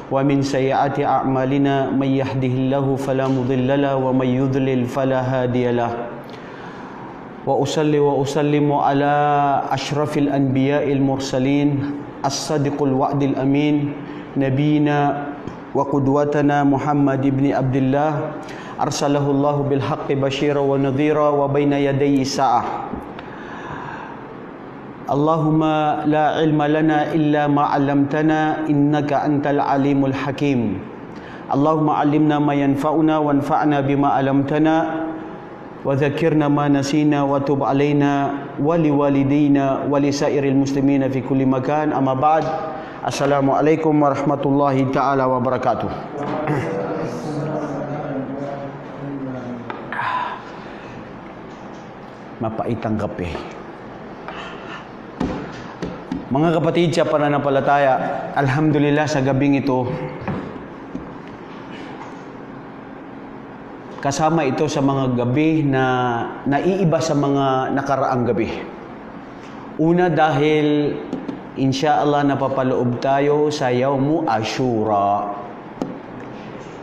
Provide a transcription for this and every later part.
ومن سيئات أعمالنا من يهده الله فلا مضل له ومن يضلل فلا هادي له وأصلي وأسلم على أشرف الأنبياء المرسلين الصادق الوعد الأمين نبينا وقدوتنا محمد بن عبد الله أرسله الله بالحق بشيرا ونذيرا وبين يدي الساعة اللهم لا علم لنا إلا ما علمتنا إنك أنت العليم الحكيم اللهم علمنا ما ينفعنا وانفعنا بما علمتنا وذكرنا ما نسينا وتب علينا ولوالدينا ولسائر المسلمين في كل مكان أما بعد السلام عليكم ورحمة الله تعالى وبركاته. Mapaitang kape. Mga kapatid sa pananampalataya, alhamdulillah sa gabing ito, kasama ito sa mga gabi na naiiba sa mga nakaraang gabi. Una dahil insyaallah napapaloob tayo sa Yawmu Ashura.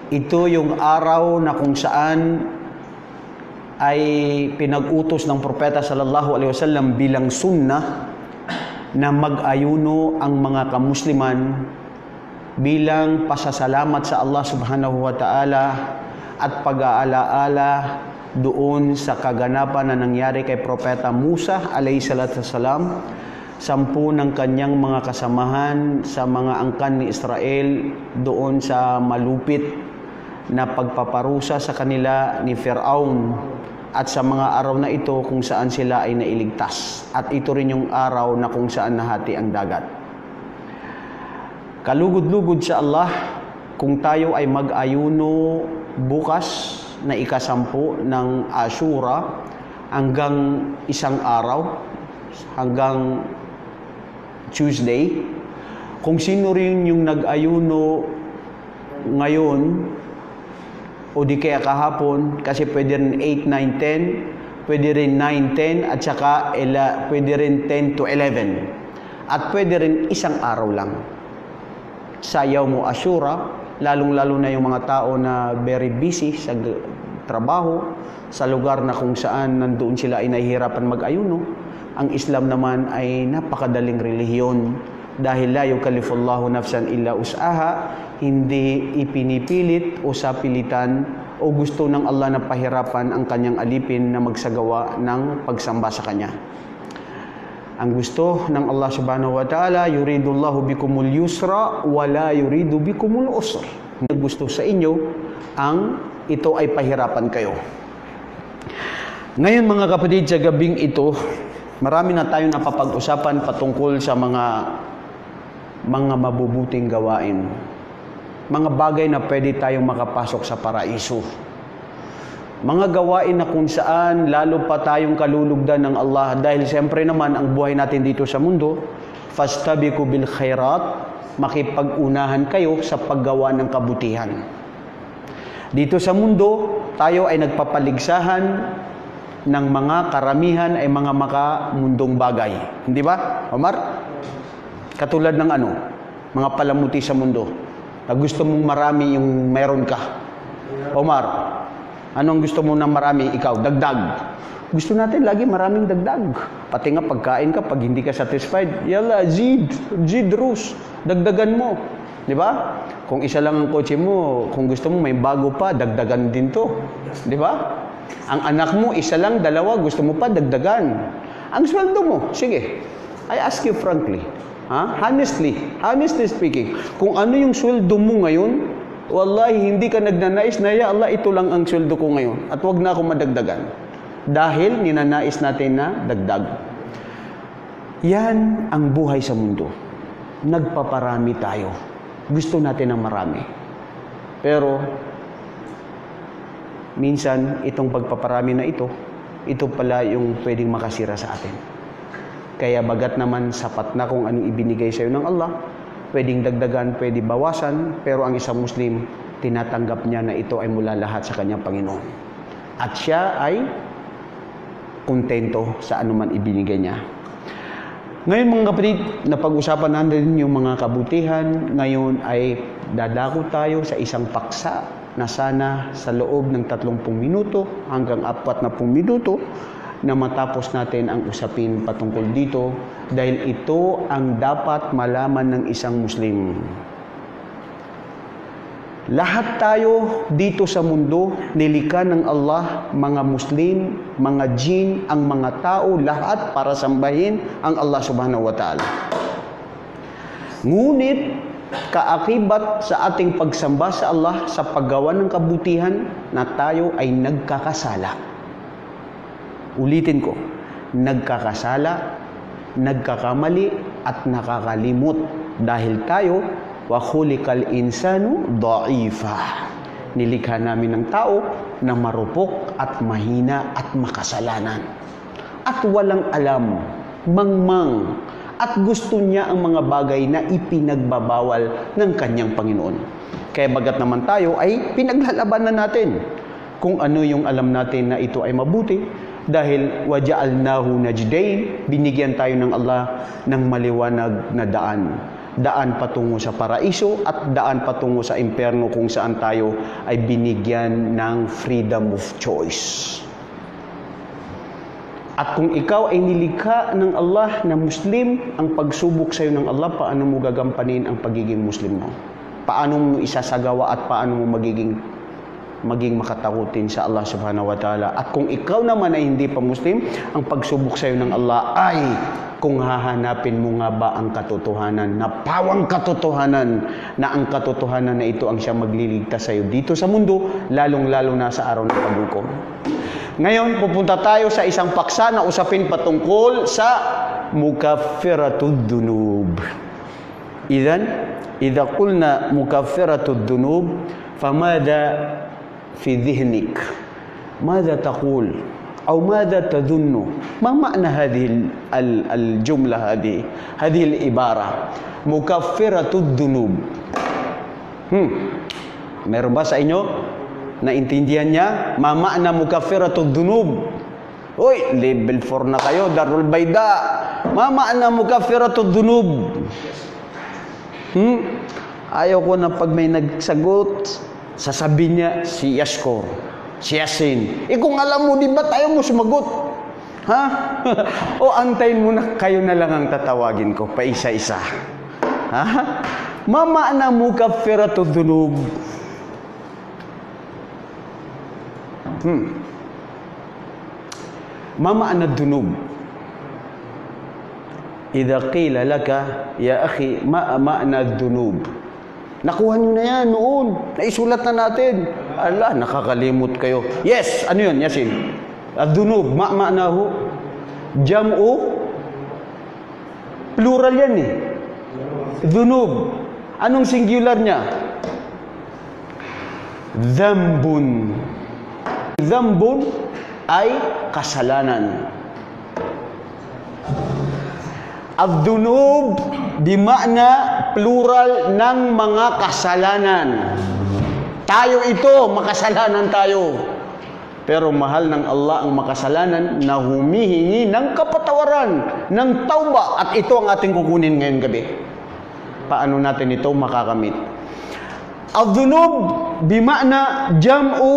Ito yung araw na kung saan ay pinag-utos ng propeta sallallahu alaihi wasallam bilang sunnah na mag-ayuno ang mga kamusliman bilang pasasalamat sa Allah subhanahu wa ta'ala at pag-aalaala doon sa kaganapan na nangyari kay Propeta Musa alayhi salatu wassalam, 10 ng kanyang mga kasamahan sa mga angkan ni Israel doon sa malupit na pagpaparusa sa kanila ni Firaun. At sa mga araw na ito kung saan sila ay nailigtas. At ito rin yung araw na kung saan nahati ang dagat. Kalugod-lugod sa Allah, kung tayo ay mag-ayuno bukas na ika-10 ng Ashura hanggang isang araw, hanggang Tuesday, kung sino rin yung nag-ayuno ngayon, o di kaya kahapon, kasi pwede rin 8, 9, 10, pwede rin 9, 10, at saka pwede rin 10 to 11. At pwede rin isang araw lang. Sa Yawmu Ashura, lalong-lalo na yung mga tao na very busy sa trabaho, sa lugar na kung saan nandoon sila ay nahihirapan mag-ayuno. Ang Islam naman ay napakadaling relihiyon. Dahil la yukallifullahu nafsan illa us'aha, hindi ipinipilit o sapilitan o gusto ng Allah na pahirapan ang kanyang alipin na magsagawa ng pagsamba sa kanya. Ang gusto ng Allah subhanahu wa ta'ala, yuridullahu bikumul yusra wa la yuridu bikumul usr. Hindi gusto sa inyo ang ito ay pahirapan kayo. Ngayon mga kapatid, sa gabing ito, marami na tayong napapag-usapan patungkol sa mga mabubuting gawain. Mga bagay na pwede tayong makapasok sa paraiso. Mga gawain na kung saan lalo pa tayong kalulugdan ng Allah. Dahil siyempre naman ang buhay natin dito sa mundo, fastabiqu bil khairat, makipag-unahan kayo sa paggawa ng kabutihan. Dito sa mundo, tayo ay nagpapaligsahan ng mga karamihan ay mga makamundong bagay. Hindi ba, Omar? Katulad ng mga palamuti sa mundo. Na gusto mong marami yung meron ka. Omar, anong gusto mo ng marami? Ikaw, dagdag. Gusto natin lagi maraming dagdag. Pati nga pagkain ka, pag hindi ka satisfied, yalla, zid rus, dagdagan mo. Di ba? Kung isa lang ang kotse mo, kung gusto mo may bago pa, dagdagan din to. Di ba? Ang anak mo, isa lang, dalawa, gusto mo pa, dagdagan. Ang sweldo mo, sige. I ask you frankly. Honestly speaking, kung ano yung sweldo mo ngayon, wallahi hindi ka nagnanais na, ya Allah, ito lang ang sweldo ko ngayon at wag na ako madagdagan. Dahil ninanais natin na dagdag. Yan ang buhay sa mundo. Nagpaparami tayo. Gusto natin ng marami. Pero, minsan, itong pagpaparami na ito pala yung pwedeng makasira sa atin. Kaya bagat naman sapat na kung anong ibinigay sa iyo ng Allah, pwedeng dagdagan, pwedeng bawasan, pero ang isang Muslim, tinatanggap niya na ito ay mula lahat sa kanyang Panginoon. At siya ay kontento sa anuman ibinigay niya. Ngayon mga kapatid, napag-usapan natin yung mga kabutihan. Ngayon ay dadako tayo sa isang paksa na sana sa loob ng 30 minuto hanggang 40 minuto na matapos natin ang usapin patungkol dito dahil ito ang dapat malaman ng isang Muslim. Lahat tayo dito sa mundo, nilikha ng Allah, mga Muslim, mga jin, ang mga tao, lahat para sambahin ang Allah subhanahu wa ta'ala. Ngunit, kaakibat sa ating pagsamba sa Allah sa paggawa ng kabutihan na tayo ay nagkakasala. Ulitin ko, nagkakasala, nagkakamali at nakakalimot dahil tayo wa khuliqal insanu dha'ifa. Nilikha namin ng tao na marupok at mahina at makasalanan. At walang alam, mangmang, at gusto niya ang mga bagay na ipinagbabawal ng kanyang Panginoon. Kaya bagat naman tayo ay pinaglalabanan natin kung ano yung alam natin na ito ay mabuti dahil waja'alnahu najdain, binigyan tayo ng Allah ng maliwanag na daan. Daan patungo sa paraiso at daan patungo sa impyerno kung saan tayo ay binigyan ng freedom of choice. At kung ikaw ay nilikha ng Allah na Muslim, ang pagsubok sa iyo ng Allah, paano mo gagampanin ang pagiging Muslim mo? Paano mo isasagawa at paano mo maging makatakutin sa Allah subhanahu wa ta'ala? At kung ikaw naman ay hindi pa Muslim, ang pagsubok sa iyo ng Allah ay kung hahanapin mo nga ba ang katotohanan, na pawang katotohanan, na ang katotohanan na ito ang siya magliligtas sa iyo dito sa mundo, lalong-lalo na sa araw ng paghukom. Ngayon, pupunta tayo sa isang paksa na usapin patungkol sa mukaffiratud dunub. Idha qulna mukaffiratud dunub, famada fi dhihnik? Mada taqul? أو ماذا تظن؟ ما معنى هذه الجملة هذه العبارة مكفرة الذنوب؟ Meron ba sa inyo naintindihan niya? Ma ma'na mukaffiratud dhunub? Oy, level 4 na kayo, Darul Bayda. Ma ma'na mukaffiratud dhunub? Ayaw ko na pag may nagsagot, sasabihin niya si Yaskor, si Yasin. Kung alam mo, di ba tayo mo sumagot? Ha? O antayin mo na, kayo na lang ang tatawagin ko, pa isa-isa. Ha? Ma ma'na mukaffiratud dhunub? Ma ma'na dhunub? Idha qila laka, ya akhi, ma ma'na dhunub? Nakuha nyo na yan noon. Naisulat na natin. Allah, nakakalimot kayo. Yes, ano yun, Yasin? Ad-dunub, ma'nahu? Jam'u? Plural yan eh. Dunub. Anong singular niya? Dhambun. Dhambun ay kasalanan. Ad-dunub bima'na plural ng mga kasalanan. Tayo ito, makasalanan tayo. Pero mahal ng Allah ang makasalanan na humihingi ng kapatawaran, ng tauba. At ito ang ating kukunin ngayon gabi. Paano natin ito makakamit? Ad-dunub bima'na jam'u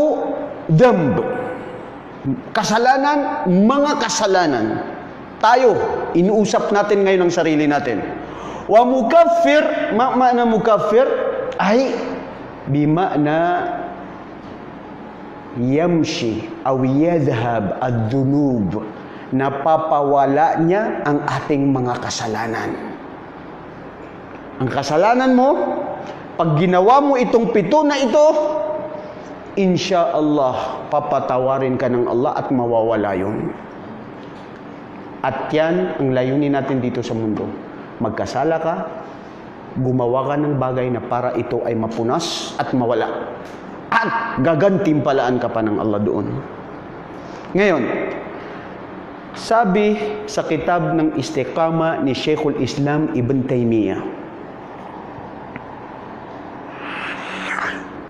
dhanb. Kasalanan, mga kasalanan. Tayo, inuusap natin ngayon ang sarili natin. Wa mukaffir, ma'na mukaffir ay bima'na yamshi aw yadhhab ad-dunub. Napapawala niya ang ating mga kasalanan. Ang kasalanan mo, pag ginawa mo itong 7 na ito, insya Allah, papatawarin ka ng Allah at mawawala yun. At yan ang layunin natin dito sa mundo. Magkasala ka, gumawa ka ng bagay na para ito ay mapunas at mawala. At gagantimpalaan ka pa ng Allah doon. Ngayon, sabi sa kitab ng Istiqama ni Sheikhul Islam Ibn Taymiyyah,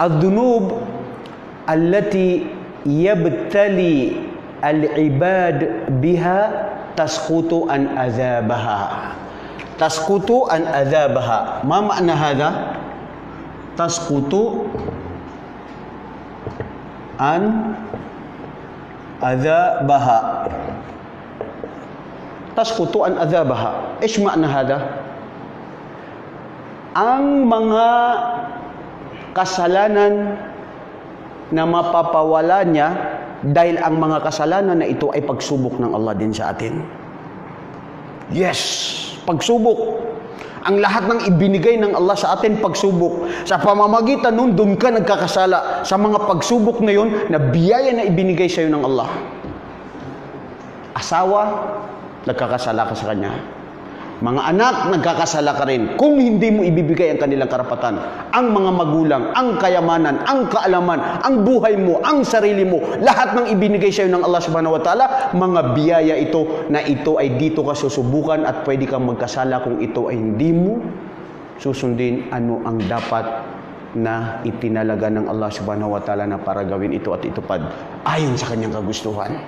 ad-dunub allati yabtali al-ibad biha tasqutu an adhabaha. Tasqutu an adhabaha. Ma ma'na hadha? Tasqutu an adhabaha. Tasqutu an adhabaha. Ish ma'na hadha? Ang mga kasalanan na mapapawala niya dahil ang mga kasalanan na ito ay pagsubok ng Allah din sa atin. Yes, pagsubok. Ang lahat ng ibinigay ng Allah sa atin, pagsubok. Sa pamamagitan nun, doon ka nagkakasala sa mga pagsubok na yun na biyaya na ibinigay sa iyo ng Allah. Asawa, nagkakasala ka sa kanya. Mga anak, nagkakasala ka rin kung hindi mo ibibigay ang kanilang karapatan. Ang mga magulang, ang kayamanan, ang kaalaman, ang buhay mo, ang sarili mo, lahat ng ibinigay sa iyo ng Allah subhanahu wa ta'ala, mga biyaya ito na ito ay dito ka susubukan at pwede kang magkasala kung ito ay hindi mo susundin ano ang dapat na itinalaga ng Allah subhanahu wa ta'ala na para gawin ito at itupad ayon sa kanyang kagustuhan.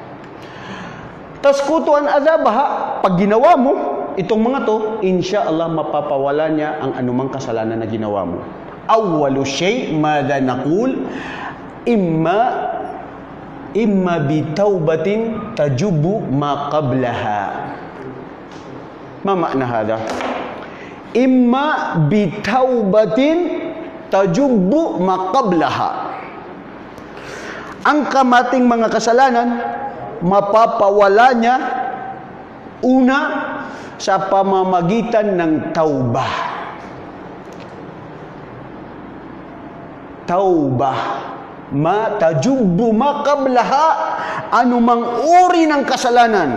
Tasqutu an adhabaha, pag ginawa mo itong mga to, insya-Allah mapapawala niya ang anumang kasalanan na ginawa mo. Awwalu shay madha naqul imma bitawbatin tajubu ma qablaha. Ma ma'na hadha? Imma bitawbatin tajubu ma qablaha. Ang kamating mga kasalanan mapapawala niya una sa pamamagitan ng taubah. Taubah. Tajubu ma qablaha, anumang uri ng kasalanan,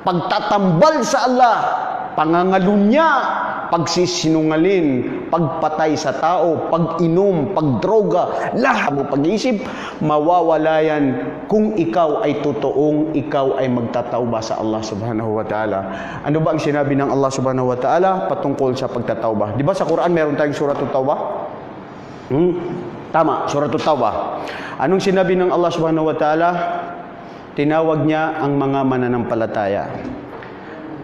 pagtatambal sa Allah, pangangalunya, pagsisinungalin, pagpatay sa tao, pag-inom, pagdroga, lahat mo pag-iisip, mawawala yan kung ikaw ay totoong ikaw ay magtatauba sa Allah subhanahu wa ta'ala. Ano ba ang sinabi ng Allah subhanahu wa ta'ala patungkol sa pagtatauba? Di ba sa Quran meron tayong Suratul Tawbah? Tama, Suratul Tawbah. Anong sinabi ng Allah subhanahu wa ta'ala? Tinawag niya ang mga mananampalataya.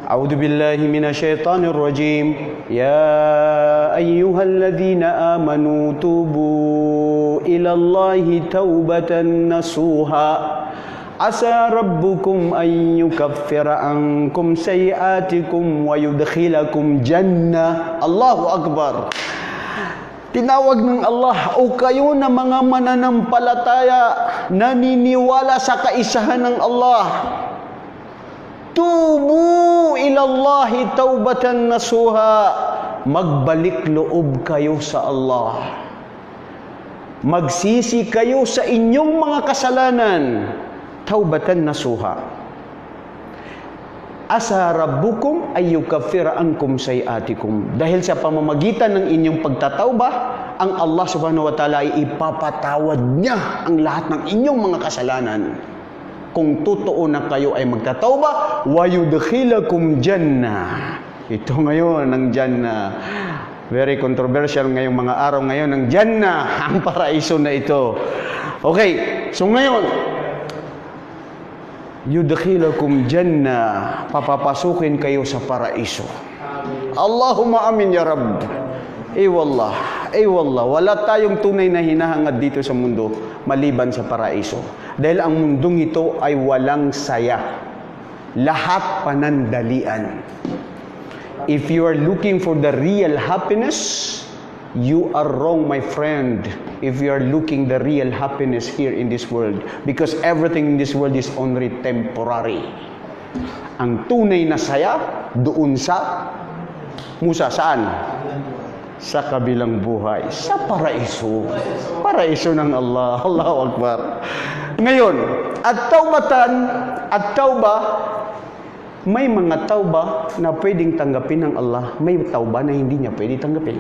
أعوذ بالله من الشيطان الرجيم يا أيها الذين آمنوا توبوا إلى الله توبة نصوحا عسى ربكم أن يكفر عنكم سيئاتكم ويدخلكم جنة. الله أكبر. Tinawag ng Allah, o kayo na mga mananampalataya, naniniwala sa kaisahan ng Allah, tubu ilallahi taubatan nasuha. Magbalik loob kayo sa Allah. Magsisi kayo sa inyong mga kasalanan. Taubatan nasuha. Asa rabbukum ay yukaffira ankum sayiatikum. Dahil sa pamamagitan ng inyong pagtatauba, ang Allah subhanahu wa ta'ala ay ipapatawad niya ang lahat ng inyong mga kasalanan. Kung totoo na kayo ay magtatauba, wa yudkhilakum jannah. Ito ngayon ang jannah. Very controversial ngayong mga araw ngayon ng jannah, ang paraiso na ito. Okay, so ngayon, yudkhilakum jannah, papapasukin kayo sa paraiso. Allahumma amin ya Rabb. Wallah, wala tayong tunay na hinahangad dito sa mundo maliban sa paraiso. Dahil ang mundong ito ay walang saya. Lahat panandalian. If you are looking for the real happiness, you are wrong, my friend. If you are looking the real happiness here in this world, because everything in this world is only temporary. Ang tunay na saya doon sa Musa, saan? Sa kabilang buhay, sa paraiso. Paraiso ng Allah. Allahu Akbar. Ngayon, at tauba, may mga tauba na pwedeng tanggapin ng Allah, may tauba na hindi niya pwede tanggapin.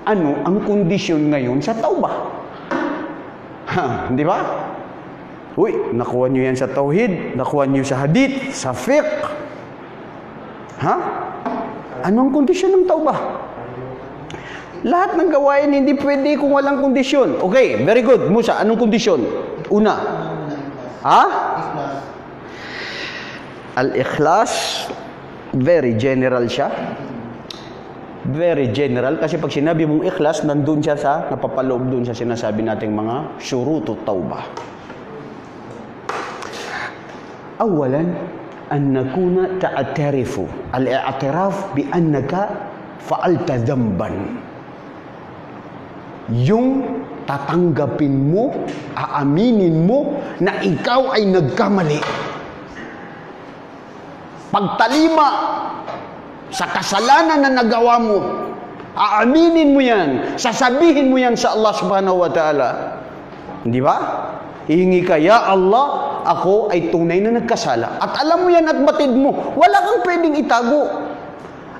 Ano ang kondisyon ngayon sa tauba? Di ba? Uy, nakuha niyo yan sa tauhid, nakuha niyo sa hadith, sa fiqh. Ano ang kondisyon ng tauba? Lahat ng gawain hindi pwede kung walang kondisyon. Okay, very good. Musa, anong kondisyon? Una. Al-ikhlas, very general siya. Very general. Kasi pag sinabi mong ikhlas, nandun siya sa, napapaloob dun sa sinasabi nating mga syurutu tawbah. Awalan, an nakuna ta'atarifu. Al-i'tiraf bi annaka fa'alta dhanban. Yung tatanggapin mo, aaminin mo na ikaw ay nagkamali. Pagtalima sa kasalanan na nagawa mo, aaminin mo yan, sasabihin mo yan sa Allah subhanahu wa ta'ala. Di ba? Hihingi ka, Ya Allah, ako ay tunay na nagkasala. At alam mo yan at batid mo, wala kang pwedeng itago.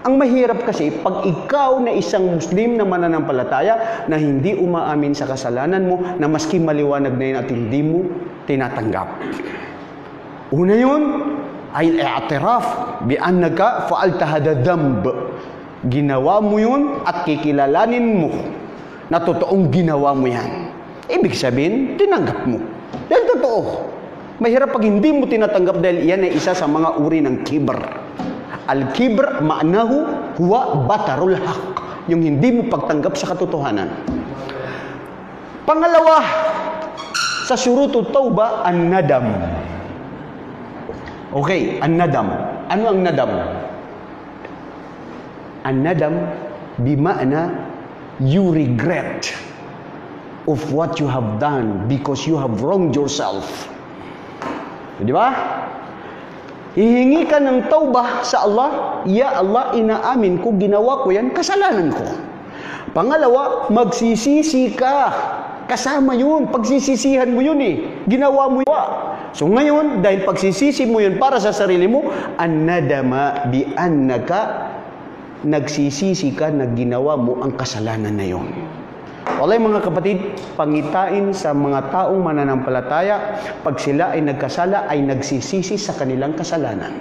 Ang mahirap kasi, pag ikaw na isang Muslim na mananampalataya na hindi umaamin sa kasalanan mo, na maski maliwanag na yun at hindi mo tinatanggap. Una yun, ay i'tiraf bi annaka fa'alta hada dhanb. Ginawa mo yun at kikilalanin mo na totoong ginawa mo yan. Ibig sabihin, tinanggap mo. Dahil totoo. Mahirap pag hindi mo tinatanggap dahil yan ay isa sa mga uri ng kibr. Al-kibr ma'nahu huwa batarul haq. Yung hindi mo pagtanggap sa katotohanan. Pangalawa, sa syurutu tawbah, an-nadam. Okay, an-nadam. Ano ang nadam? An-nadam, bima'na, you regret of what you have done because you have wronged yourself. Di ba? Hihingi ka ng tawbah sa Allah, Ya Allah, inaamin ko, ginawa ko yan, kasalanan ko. Pangalawa, magsisisi ka. Kasama yun, pagsisisihan mo yun eh. Ginawa mo yun. So ngayon, dahil pagsisisi mo yun para sa sarili mo, an-nadama bi annaka, nagsisisi ka na ginawa mo ang kasalanan na yun. Walay mga kapatid, pangitain sa mga taong mananampalataya, pag sila ay nagkasala, ay nagsisisi sa kanilang kasalanan.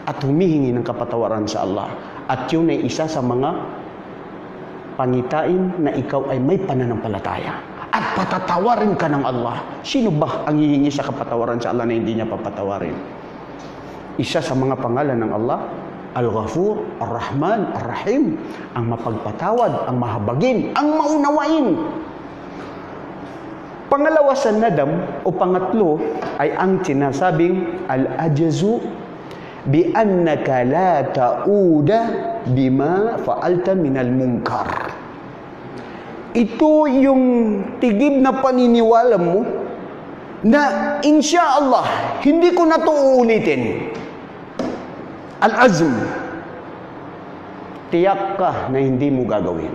At humihingi ng kapatawaran sa Allah. At yun ay isa sa mga pangitain na ikaw ay may pananampalataya. At patatawarin ka ng Allah. Sino ba ang hihingi sa kapatawaran sa Allah na hindi niya papatawarin? Isa sa mga pangalan ng Allah, Al-Ghafur, Ar-Rahman, Ar-Rahim, ang mapagpatawad, ang mahabagin, ang maunawain. Pangalawa sa nadam o pangatlo ay ang sinasabing al-ajazu bi annaka la ta'uda bima fa'alta minal munkar. Ito yung tigib na paniniwala mo na insya Allah hindi ko na ito uulitin. Al-azm, tiyak ka na hindi mo gagawin.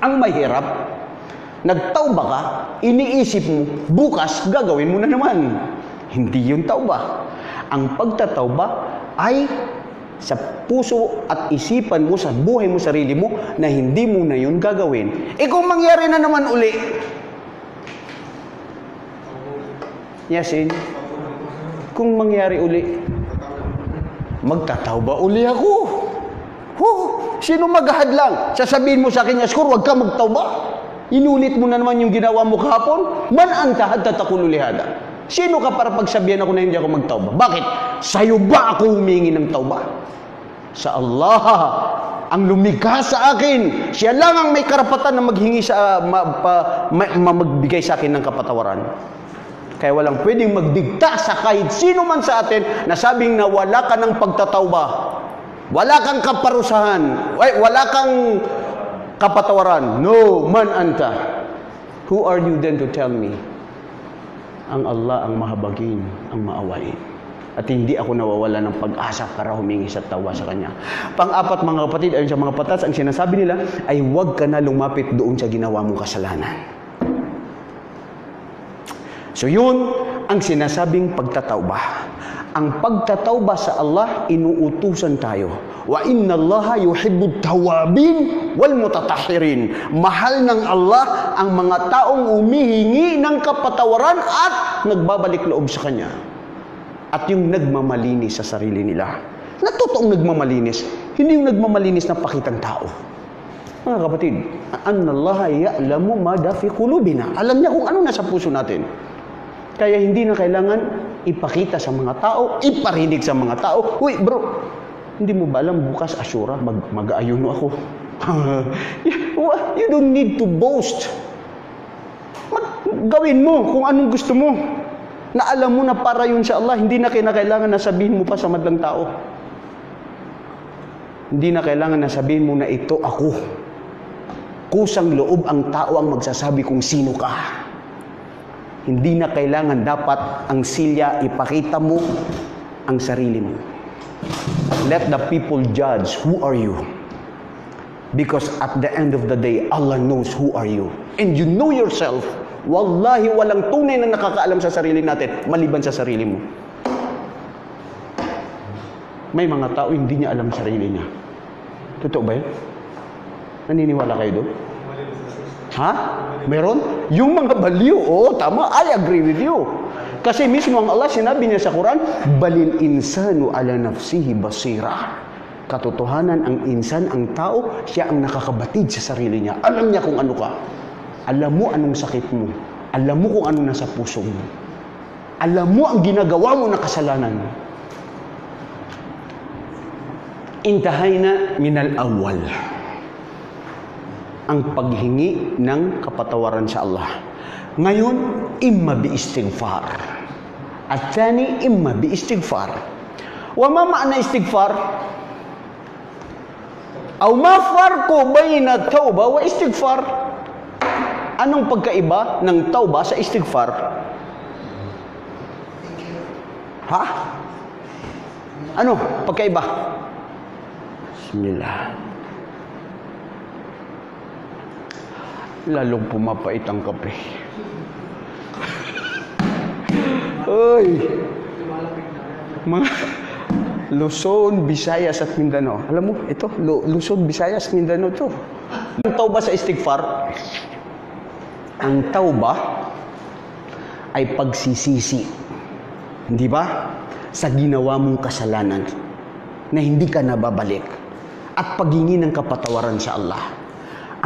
Ang mahirap, nagtauba ka, iniisip mo, bukas gagawin mo na naman. Hindi yun tauba. Ang pagtatauba ay sa puso at isipan mo, sa buhay mo, sarili mo, na hindi mo na yun gagawin. Kung mangyari na naman uli, Yasin, kung mangyari uli, magtatauba uli ako. Sino maghahadlang? Sasabihin mo sa akin, Yaskor, wag ka magtauba. Inulit mo na naman yung ginawa mo kahapon. Man anta hadda taqulu lihada. Sino ka para pagsabihan ako na hindi ako magtauba? Bakit? Sa'yo ba ako humingi ng tauba? Sa Allah ang lumikha sa akin. Siya lang ang may karapatan na maghingi sa magbigay sa akin ng kapatawaran. Kaya walang pwedeng magdikta sa kahit sino man sa atin na sabing na wala ka ng pagtatauba. Wala kang kaparusahan. Wala kang kapatawaran. No, man anta. Who are you then to tell me? Ang Allah ang mahabagin, ang maawain. At hindi ako nawawala ng pag-asa para humingi sa tawa sa Kanya. Pang-apat mga kapatid, ayon sa mga patas, ang sinasabi nila ay huwag ka na lumapit doon sa ginawa mong kasalanan. So yun ang sinasabing pagtatauba. Ang pagtatauba sa Allah, inuutusan tayo. Wa inna Allaha yuhibbut tawabin wal mutatahhirin. Mahal ng Allah ang mga taong umihingi ng kapatawaran at nagbabalik loob sa Kanya. At yung nagmamalinis sa sarili nila. Na totoong nagmamalinis. Hindi yung nagmamalinis na pakitang tao. Mga kapatid, anna Allaha ya'lamu ma fi qulubina. Alam niya kung ano nasa puso natin. Kaya hindi na kailangan ipakita sa mga tao, iparinig sa mga tao. Uy, bro, hindi mo ba alam bukas Ashura, mag-aayuno ako? You don't need to boast. Gawin mo kung anong gusto mo. Na alam mo na para yun sa Allah, hindi na kailangan na sabihin mo pa sa madlang tao. Hindi na kailangan na sabihin mo na ito ako. Kusang loob ang tao ang magsasabi kung sino ka. Hindi na kailangan, dapat ang silya ipakita mo ang sarili mo. Let the people judge who are you. Because at the end of the day, Allah knows who are you. And you know yourself. Wallahi, walang tunay na nakakaalam sa sarili natin, maliban sa sarili mo. May mga tao hindi niya alam sarili niya. Totoo ba yun? Naniniwala kayo doon? Ha? Meron? Yung mga baliw, tama, I agree with you. Kasi mismo ang Allah, sinabi niya sa Quran, balil insanu ala nafsihi basira. Katotohanan, ang insan, ang tao, siya ang nakakabatid sa sarili niya. Alam niya kung ano ka. Alam mo anong sakit mo. Alam mo kung ano nasa puso mo. Alam mo ang ginagawa mo na kasalanan. Intahayna minal awwal. Ang paghingi ng kapatawaran sa Allah. Ngayon, imma bi istighfar. At thani, imma bi istighfar. Wa ma ma'na istighfar? Aw ma farqu bayna tauba wa istighfar? Anong pagkaiba ng tauba sa istighfar? Ha? Ano pagkaiba? Bismillah. Lalong pumapait ang kape. Uy! Mga Luzon, Visayas at Mindanao. Alam mo, ito, Luzon, Visayas, Mindanao to. Ang tauba sa istighfar, ang tauba ay pagsisisi. Hindi ba? Sa ginawa mong kasalanan na hindi ka nababalik at paghingi ng kapatawaran sa Allah.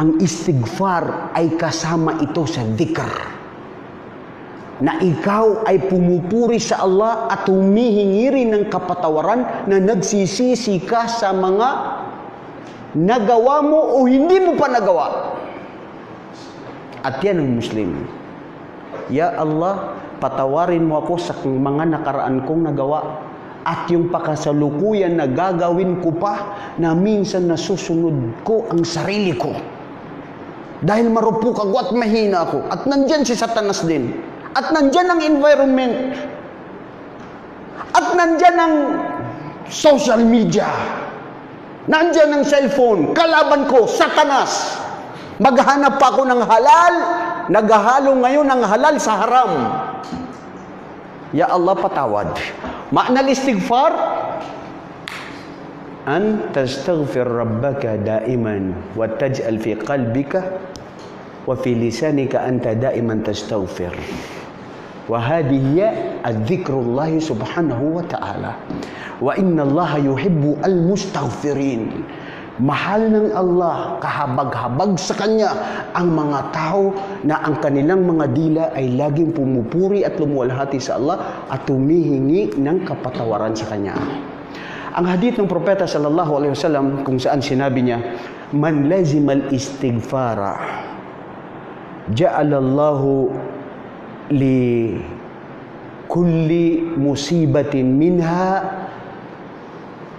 Ang istighfar ay kasama ito sa dhikr. Na ikaw ay pumupuri sa Allah at humihingi rin ng kapatawaran na nagsisisi ka sa mga nagawa mo o hindi mo pa nagawa. At yan ang Muslim. Ya Allah, patawarin mo ako sa mga nakaraan kong nagawa at yung pakasalukuyan na gagawin ko pa na minsan nasusunod ko ang sarili ko. Dahil marupok ako at mahina ako. At nandyan si Satanas din. At nandyan ang environment. At nandyan ang social media. Nandyan ang cellphone. Kalaban ko, Satanas. Maghanap pa ako ng halal. Naghahalo ngayon ng halal sa haram. Ya Allah, patawad. Ma'na al-istighfar, an tastaghfir rabbaka daiman wa taj'al fi qalbika wa fi lisanika anta daiman tastaghfir. Wa hadhihi adh-dhikrullah subhanahu wa ta'ala. Wa inna Allah yuhibbu al-mustaghfirin. Mahal ng Allah, kahabag-habag sa Kanya ang mga tao na ang kanilang mga dila ay laging pumupuri at lumuwalhati sa Allah at humihingi ng kapatawaran sa Kanya. Ang hadith ng propeta sallallahu alaihi wasallam kung saan sinabi niya, man lazimal istighfara ja'alallahu li kulli musibatin minha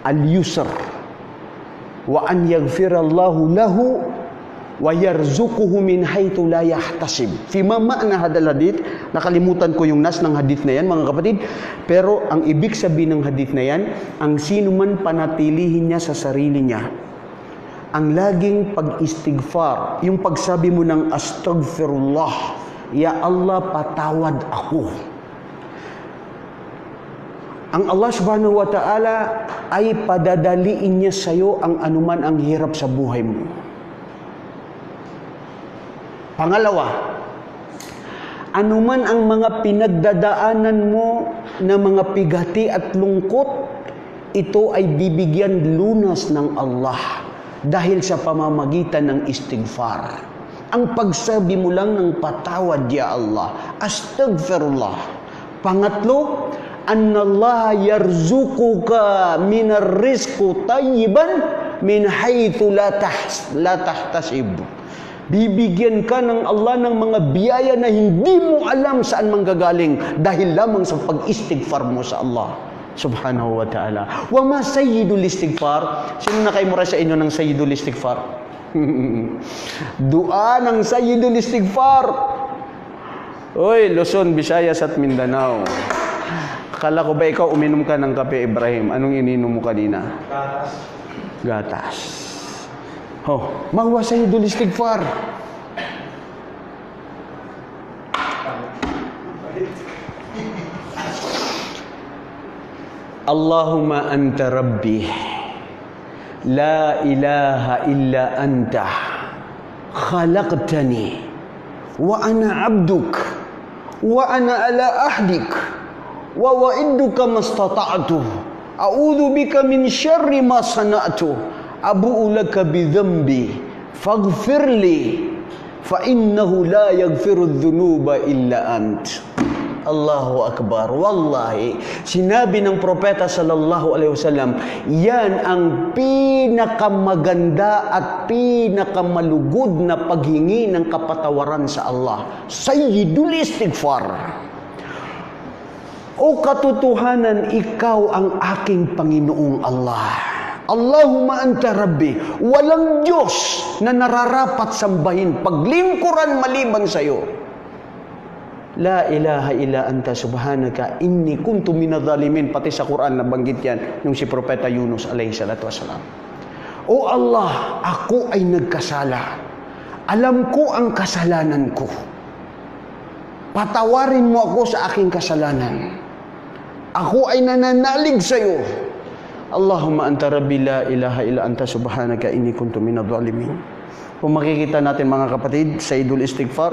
al-yusr wa an yaghfirallahu lahu wa yarzuquhu min haythu la yahtasib. Fima ma'na hadal hadith, nakalimutan ko yung nas ng hadith na yan mga kapatid, pero ang ibig sabihin ng hadith na yan, ang sino man panatilihin niya sa sarili niya ang laging pag-istighfar, yung pagsabi mo ng astaghfirullah, ya Allah patawad ako. Ang Allah subhanahu wa ta'ala ay padadaliin niya sa iyo ang anuman ang hirap sa buhay mo. Pangalawa, anuman ang mga pinagdadaanan mo na mga pigati at lungkot, ito ay bibigyan lunas ng Allah dahil sa pamamagitan ng istighfar. Ang pagsabi mo lang ng patawad, ya Allah, astaghfirullah. Pangatlo, anna Allah yarzuquka minar rizqu tayyiban min haythu la tahtasib. Bibigyan ka ng Allah ng mga biyaya na hindi mo alam saan manggagaling dahil lamang sa pag-istighfar mo sa Allah subhanahu wa ta'ala. Wa ma sayyidul istighfar? Sino nakaimura sa inyo ng sayyidul istighfar? Dua ng sayyidul istighfar. Oy, Luzon, Visayas at Mindanao. Akala ko ba ikaw uminom ka ng kape, Ibrahim? Anong ininom mo kanina? Gatas. Oh, magwa sayyidul istighfar. Allahumma anta rabbi la ilaha illa anta khalaqtani wa ana abduk wa ana ala ahdik wa wa'idduka mastata'tu a'udhu bika min syarri ma sana'tu abu'u laka bi dhanbi faghfirli fa innahu la yaghfiru dhunuba illa ant. Allahu Akbar. Wallahi, sinabi ng propeta sallallahu alaihi wasallam, yan ang pinakamaganda at pinakamalugod na paghingi ng kapatawaran sa Allah. Sayyidul istighfar. O katotohanan, ikaw ang aking Panginoong Allah. Allahumma anta rabbi. Walang Diyos na nararapat sambahin, paglingkuran maliban sa iyo. La ilaha illa anta subhanaka inni kuntu minadh-dhalimin. Pati sa Quran nabanggit yan nung si Propeta Yunus alayhi salatu wasalam. O Allah, ako ay nagkasala. Alam ko ang kasalanan ko. Patawarin mo ako sa aking kasalanan. Ako ay nananalig sa iyo. Allahumma anta rabbi la ilaha illa anta subhanaka inni kuntu minadh-dhalimin. Kung makikita natin mga kapatid, Sayyidul Istighfar,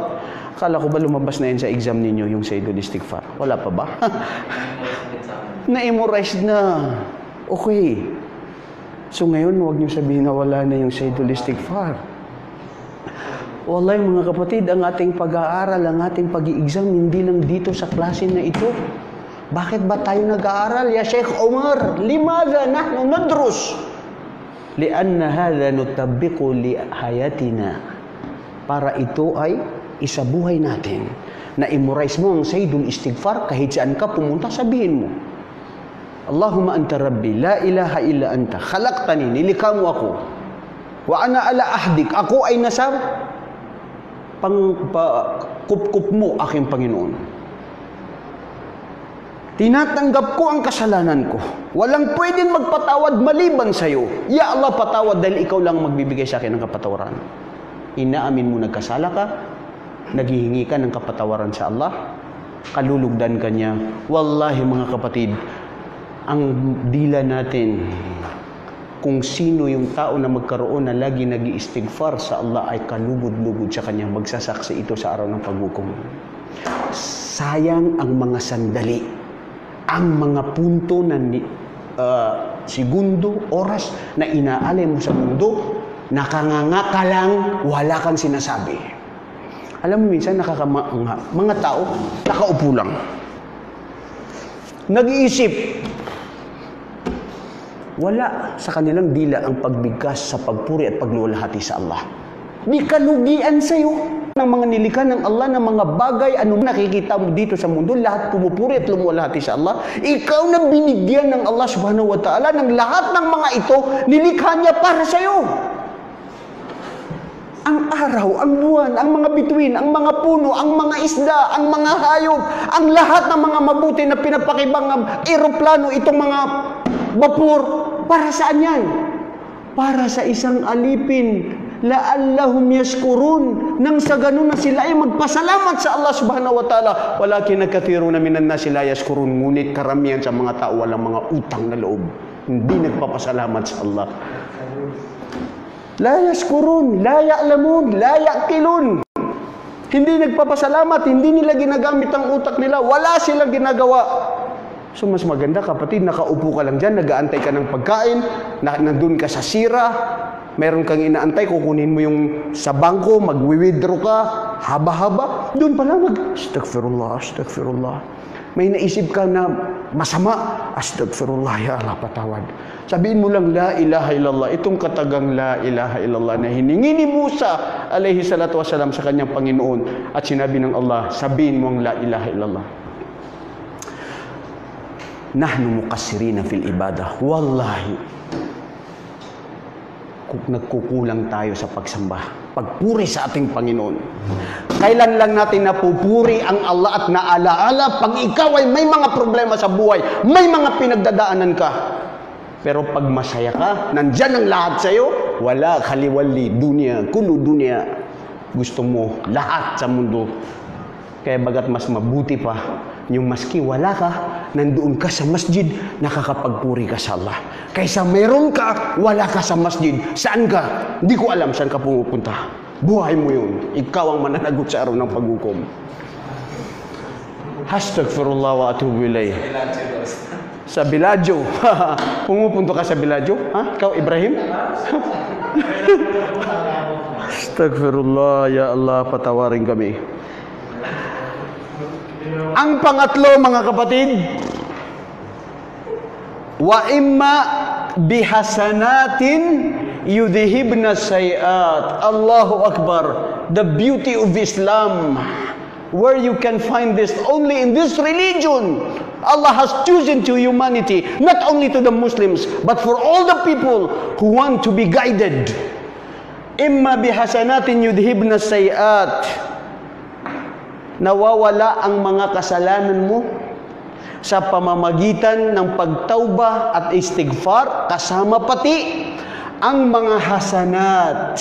akala ko ba lumabas na yan sa exam ninyo yung Sayyidul Istighfar? Wala pa ba? Na-memorize na. Okay. So ngayon, huwag niyo sabihin na wala na yung Sayyidul Istighfar. Wallahi mga kapatid, ang ating pag-aaral, ang ating pag-i-exam, hindi lang dito sa klase na ito. Bakit ba tayo nag-aaral? Ya Sheikh Omar, limadha nahnu nadrus? Lianna hadha nutabiqu li hayatina. Para ito ay isabuhay natin. Na-memorize mo ang Sayyidul Istighfar, kahit saan ka pumunta, sabihin mo. Allahumma anta rabbi, la ilaha illa anta, khalaqtani, nilikha mo ako. Wa ana ala ahdik, ako ay nasa kup-kup mo, aking Panginoon. Tinatanggap ko ang kasalanan ko. Walang pwedeng magpatawad maliban sa iyo. Ya Allah, patawad dahil ikaw lang magbibigay sa akin ng kapatawaran. Inaamin mo nagkasala ka, naghihingi ka ng kapatawaran sa Allah, kalulugdan ka niya. Wallahi mga kapatid, ang dila natin, kung sino yung tao na magkaroon na lagi nag-iistighfar sa Allah ay kalugod-lugod sa kanya, magsasaksi ito sa araw ng paghukom. Sayang ang mga sandali, ang mga punto na segundo, oras na inaalay mo sa mundo, nakanganga ka lang, wala kang sinasabi. Alam mo minsan nakakamanga, mga tao, nakaupo lang. Nag-iisip. Wala sa kanilang dila ang pagbigkas sa pagpuri at paglulahati sa Allah. Di kalugian sa'yo ng mga nilikha ng Allah ng mga bagay, ano nakikita mo dito sa mundo, lahat pumupuri at lumuwalhati sa Allah. Ikaw na binigyan ng Allah subhanahu wa ta'ala ng lahat ng mga ito, nilikha niya para sa'yo. Ang araw, ang buwan, ang mga bituin, ang mga puno, ang mga isda, ang mga hayop, ang lahat ng mga mabuti na pinapakibang eroplano, itong mga vapor, para saan yan? Para sa isang alipin, la'allahum yashkurun, nang sa ganun na sila ay magpasalamat sa Allah subhanahu wa ta'ala. Walakin nagkathiruna minan nasi la yashkurun, ngunit karamihan sa mga tao walang mga utang na loob, hindi nagpapasalamat sa Allah. La yashkurun, la ya'lamun, la ya'qilun. Hindi nagpapasalamat, hindi nila ginagamit ang utak nila, wala silang ginagawa. So mas maganda kapatid, nakaupo ka lang dyan, nag-aantay ka ng pagkain, nandun ka sa sira, meron kang inaantay, kukunin mo yung sa bangko, mag-withdraw ka, haba-haba, doon pala astaghfirullah, astaghfirullah. May naisip ka na masama, astagfirullah, ya Allah, patawad. Sabihin mo lang, la ilaha illallah. Itong katagang la ilaha illallah na hiningi ni Musa alayhi salatu wasalam sa kanyang Panginoon at sinabi ng Allah, sabihin mo ang la ilaha illallah. Nahnu muqassirina fil ibadah. Wallahi, nagkukulang tayo sa pagsamba, pagpuri sa ating Panginoon. Kailan lang natin napupuri ang Allah at naalaala pag ikaw ay may mga problema sa buhay, may mga pinagdadaanan ka. Pero pag masaya ka, nandyan ang lahat sa'yo, wala khaliwali, dunya, kulo dunya. Gusto mo lahat sa mundo. Kaya bagat mas mabuti pa, yung maski wala ka, nandoon ka sa masjid, nakakapagpuri ka sa Allah. Kaysa meron ka, wala ka sa masjid. Saan ka? Hindi ko alam saan ka pumupunta. Buhay mo yun. Ikaw ang mananagot sa araw ng paghukom. Astaghfirullah wa atubu ilayh. Sa Biladyo. Pumupunta ka sa Biladyo? Ha? Ikaw, Ibrahim? Astaghfirullah, ya Allah, patawarin kami. Ang pangatlo, mga kapatid, wa imma bihasanatin yudhibna sayiat. Allahu Akbar. The beauty of Islam, where you can find this only in this religion. Allah has chosen to humanity, not only to the Muslims, but for all the people who want to be guided. Imma bihasanatin yudhibna sayiat. Nawawala ang mga kasalanan mo sa pamamagitan ng pagtauba at istighfar, kasama pati ang mga hasanat,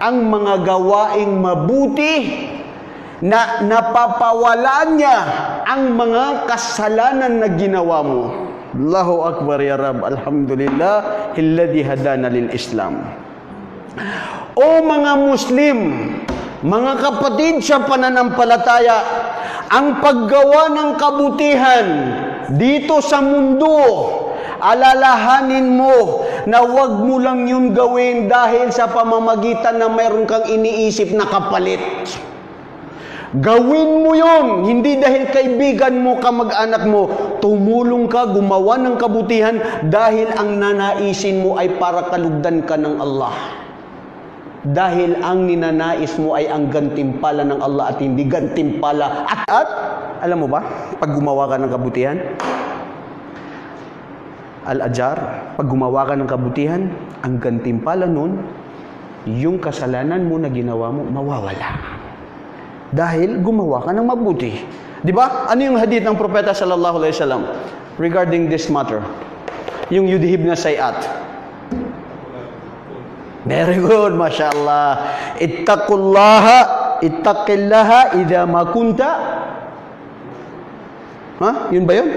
ang mga gawaing mabuti na napapawalaan niya ang mga kasalanan na ginawa mo. Allahu Akbar ya Rab, alhamdulillah, alladhi hadana lil Islam. O mga Muslim, mga kapatid sa pananampalataya, ang paggawa ng kabutihan dito sa mundo, alalahanin mo na wag mo lang yun gawin dahil sa pamamagitan na mayroon kang iniisip na kapalit. Gawin mo yun, hindi dahil kaibigan mo, kamag-anak mo, tumulong ka, gumawa ng kabutihan dahil ang nanaisin mo ay para kalugdan ka ng Allah. Dahil ang ninanais mo ay ang gantimpala ng Allah at hindi gantimpala. At alam mo ba, pag gumawa ka ng kabutihan, al-ajar, pag gumawa ka ng kabutihan, ang gantimpala nun, yung kasalanan mo na ginawa mo, mawawala. Dahil gumawa ka ng mabuti. Di ba? Ano yung hadith ng propeta sallallahu alaihi wasallam regarding this matter? Yung yudhib na sayiat. Very good, mashallah. Ittaqillaha idza ma kunta. Ha? Yun ba yun?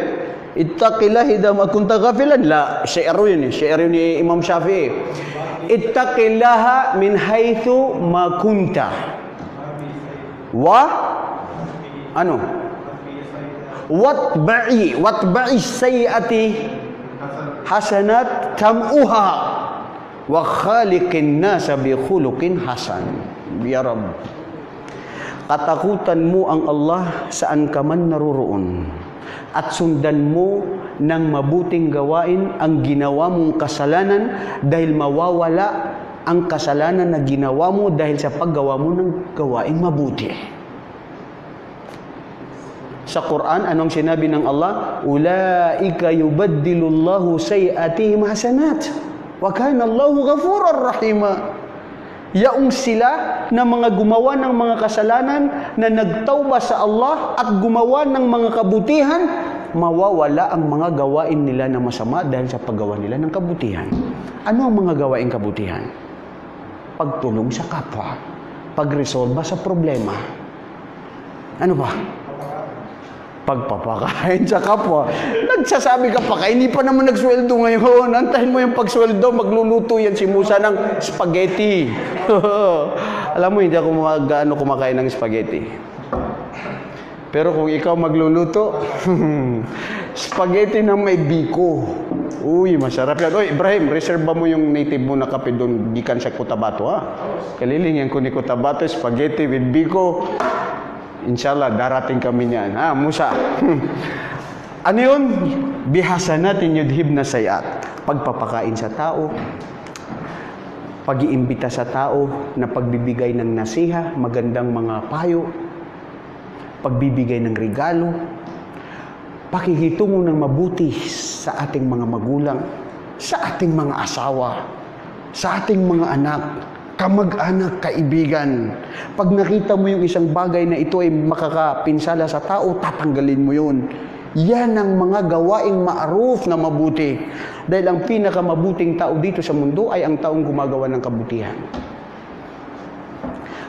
Ittaqillaha idza ma kunta ghafilan. La, syair yun eh. Syair ni Imam Shafi'i. Ittaqillaha min haythu ma kunta. Wa ano? Watba'i sayyi'ati hasanat tam'uha. Wa khaliqin nasa bi khuluqin hasan. Ya Rabb, katakutan mo ang Allah saan ka man naroroon at sundan mo ng mabuting gawain ang ginawa mong kasalanan dahil mawawala ang kasalanan na ginawa mo dahil sa paggawa mo ng gawaing mabuti. Sa Quran, anong sinabi ng Allah? Ulaika yubaddilullahu sayi'atihim hasanat. Wa kana Allahu ghafurur rahima. Yaong sila na mga gumawa ng mga kasalanan na nagtauba sa Allah at gumawa ng mga kabutihan, mawawala ang mga gawain nila na masama dahil sa paggawa nila ng kabutihan. Ano ang mga gawaing kabutihan? Pagtulong sa kapwa, pagresolba sa problema. Ano ba? Pagpapakain sa kapwa. Nagsasabi ka pa, hindi pa naman nagsweldo ngayon. Antahin mo yung pagsweldo, magluluto yan si Musa ng spaghetti. Alam mo, hindi ako kumakain ng spaghetti. Pero kung ikaw magluluto, spaghetti na may biko. Uy, masarap yan. Uy, Ibrahim, reserva mo yung native mo na kape doon, gikan sa Cotabato, ha? Kalilingyan ko ni Cotabato, spaghetti with biko. Inshallah, darating kami niyan. Musa. Ano yun? Bihasanatin yudhibna sayat. Pagpapakain sa tao, pag-iimbita sa tao na pagbibigay ng nasiha, magandang mga payo, pagbibigay ng regalo, pakikitungo ng mabuti sa ating mga magulang, sa ating mga asawa, sa ating mga anak, kamag-anak, kaibigan. Pag nakita mo yung isang bagay na ito ay makakapinsala sa tao, tatanggalin mo yun. Yan ang mga gawaing ma'ruf na mabuti. Dahil ang pinakamabuting tao dito sa mundo ay ang taong gumagawa ng kabutihan.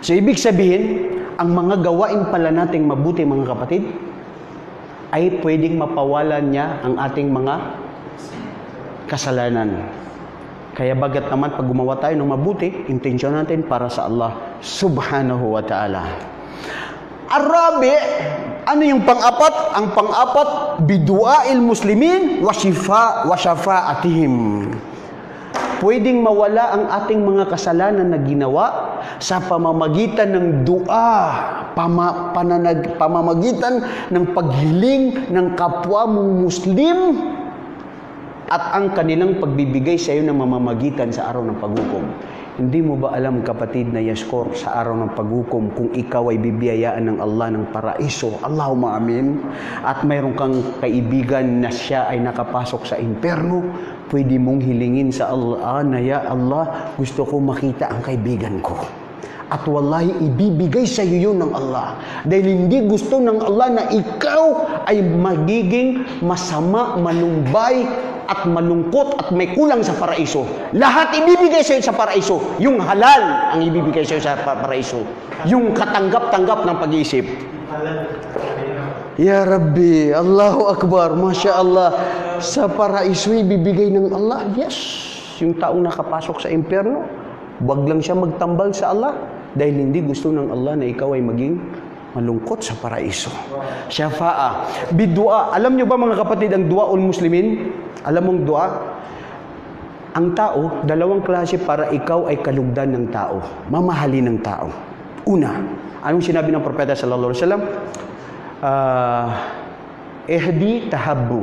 So, ibig sabihin, ang mga gawain pala nating mabuti, mga kapatid, ay pwedeng mapawalan niya ang ating mga kasalanan. Kaya bagat naman pag gumawa tayo ng mabuti, intensyon natin para sa Allah subhanahu wa ta'ala. Arabi, ano yung pang-apat? Ang pang-apat, bidu'ail muslimin wa syafa'atihim. Pwedeng mawala ang ating mga kasalanan na ginawa sa pamamagitan ng dua, pamamagitan ng paghiling ng kapwa mong Muslim at ang kanilang pagbibigay sa iyo na mamamagitan sa araw ng paghukom. Hindi mo ba alam, kapatid, na yaskor sa araw ng paghukom kung ikaw ay bibiyayaan ng Allah ng paraiso? Allahumma amin. At mayroon kang kaibigan na siya ay nakapasok sa imperno, pwede mong hilingin sa Allah na, ya Allah, gusto ko makita ang kaibigan ko. At wallahi, ibibigay sa iyo yun ng Allah. Dahil hindi gusto ng Allah na ikaw ay magiging masama, manumbay, at malungkot at may kulang sa paraiso. Lahat ibibigay sa iyo sa paraiso. Yung halal ang ibibigay sa iyo sa paraiso. Yung katanggap-tanggap ng pag-iisip. Ya Rabbi, Allahu Akbar, Masya Allah. Sa paraiso ibibigay ng Allah. Yes. Yung taong nakapasok sa imperno, wag lang siya magtambal sa Allah. Dahil hindi gusto ng Allah na ikaw ay maging malungkot sa paraiso. Syafa'a. Bidua. Alam nyo ba, mga kapatid, ang duaul muslimin? Alam mong dua? Ang tao, dalawang klase para ikaw ay kalugdan ng tao. Mamahalin ng tao. Una, anong sinabi ng propeta sallallahu alaihi wasallam? Ehdi tahabbu.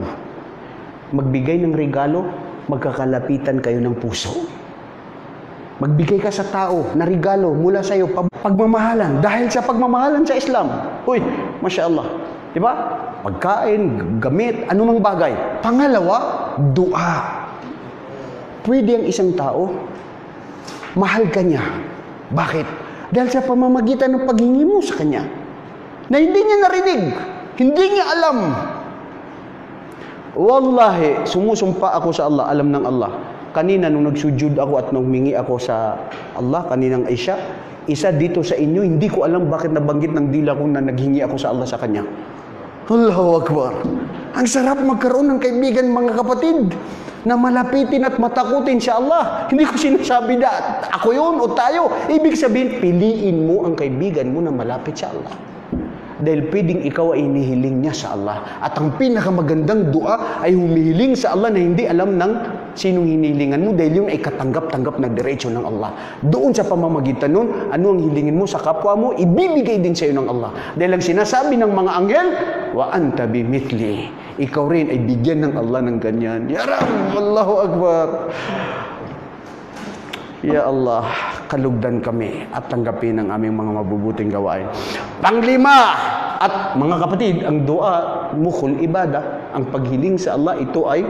Magbigay ng regalo, magkakalapitan kayo ng puso. Magbigay ka sa tao na regalo mula sa iyo, pagmamahalan. Dahil sa pagmamahalan sa Islam. Uy, Masya Allah. Diba? Pagkain, gamit, anumang bagay. Pangalawa, dua. Pwede ang isang tao, mahal ka niya. Bakit? Dahil sa pamamagitan ng paghingi mo sa kanya. Na hindi niya narinig. Hindi niya alam. Wallahi, sumusumpa ako sa Allah, alam ng Allah. Kanina nung nagsujud ako at nung humingi ako sa Allah, kaninang Aisha, isa dito sa inyo, hindi ko alam bakit nabanggit ng dila ko na naghingi ako sa Allah sa kanya. Allahu Akbar. Ang sarap magkaroon ng kaibigan, mga kapatid, na malapitin at matakutin siya Allah. Hindi ko sinasabi na ako yun o tayo. Ibig sabihin, piliin mo ang kaibigan mo na malapit sa Allah. Dahil pwedeng ikaw ay inihiling niya sa Allah. At ang pinakamagandang dua ay humihiling sa Allah na hindi alam ng sinong hinihilingan mo, dahil yun ay katanggap-tanggap na diretso ng Allah. Doon sa pamamagitan nun, ano ang hilingin mo sa kapwa mo, ibibigay din sa iyo ng Allah. Dahil ang sinasabi ng mga anghel, wa anta bimithli. Ikaw rin ay bigyan ng Allah ng ganyan. Ya Rabb, Allahu Akbar. Ya Allah, kalugdan kami at tanggapin ang aming mga mabubuting gawain. Panglima, at mga kapatid, ang dua, mukhul ibadah, ang paghiling sa Allah, ito ay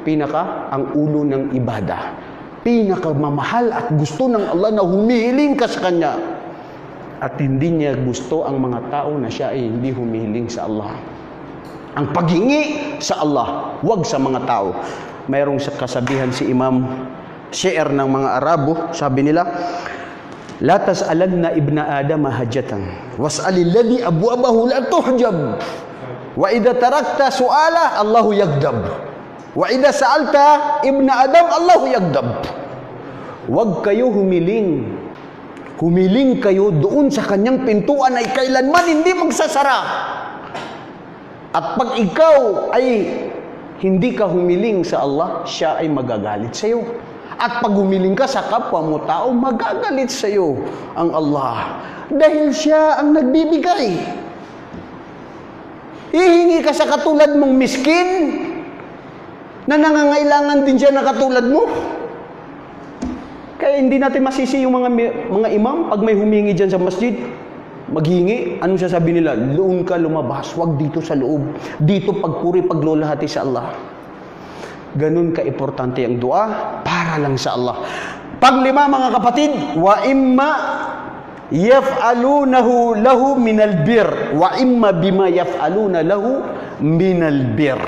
ang ulo ng ibadah. Pinakamamahal at gusto ng Allah na humihiling ka sa Kanya. At hindi niya gusto ang mga tao na siya ay hindi humihiling sa Allah. Ang paghingi sa Allah, wag sa mga tao. Mayroong kasabihan si Imam Syair ng mga Arabo, sabi nila, la tas'alanna ibna Adam hajatan was'alil ladhi abwabahu la tuhjab wa idza tarakta su'ala Allahu yaghdab wa idza sa'alta ibna Adam Allahu yaghdab. Wag kayo humiling. Humiling kayo doon sa kanyang pintuan ay kailanman hindi magsasara. At pag ikaw ay hindi ka humiling sa Allah, siya ay magagalit sa iyo. At pag humiling ka sa kapwa mo tao, magagalit sa iyo ang Allah. Dahil siya ang nagbibigay. Hihingi ka sa katulad mong miskin na nangangailangan din siya na katulad mo. Kaya hindi natin masisi yung mga imam pag may humingi dyan sa masjid. Maghingi, anong sasabi nila? Doon ka lumabas, wag dito sa loob. Dito pagpuri, paglolahati sa Allah. Ganun ka-importante ang dua para lang sa Allah. Panglima, mga kapatid, wa imma yaf'alunahu lahu minal bir wa imma bima yaf'aluna lahu minal bir.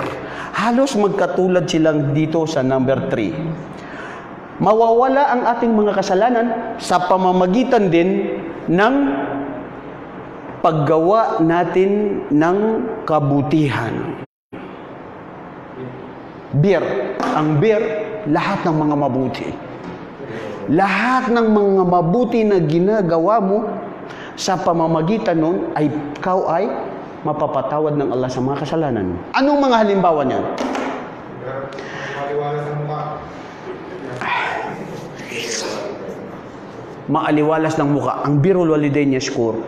Halos magkatulad silang dito sa number 3. Mawawala ang ating mga kasalanan sa pamamagitan din ng paggawa natin ng kabutihan. Bir. Ang bir, lahat ng mga mabuti. Lahat ng mga mabuti na ginagawa mo sa pamamagitan nun ay ikaw ay mapapatawad ng Allah sa mga kasalanan. Anong mga halimbawa niyan? Maaliwalas ng muka. Ang birrul walidain yashkur,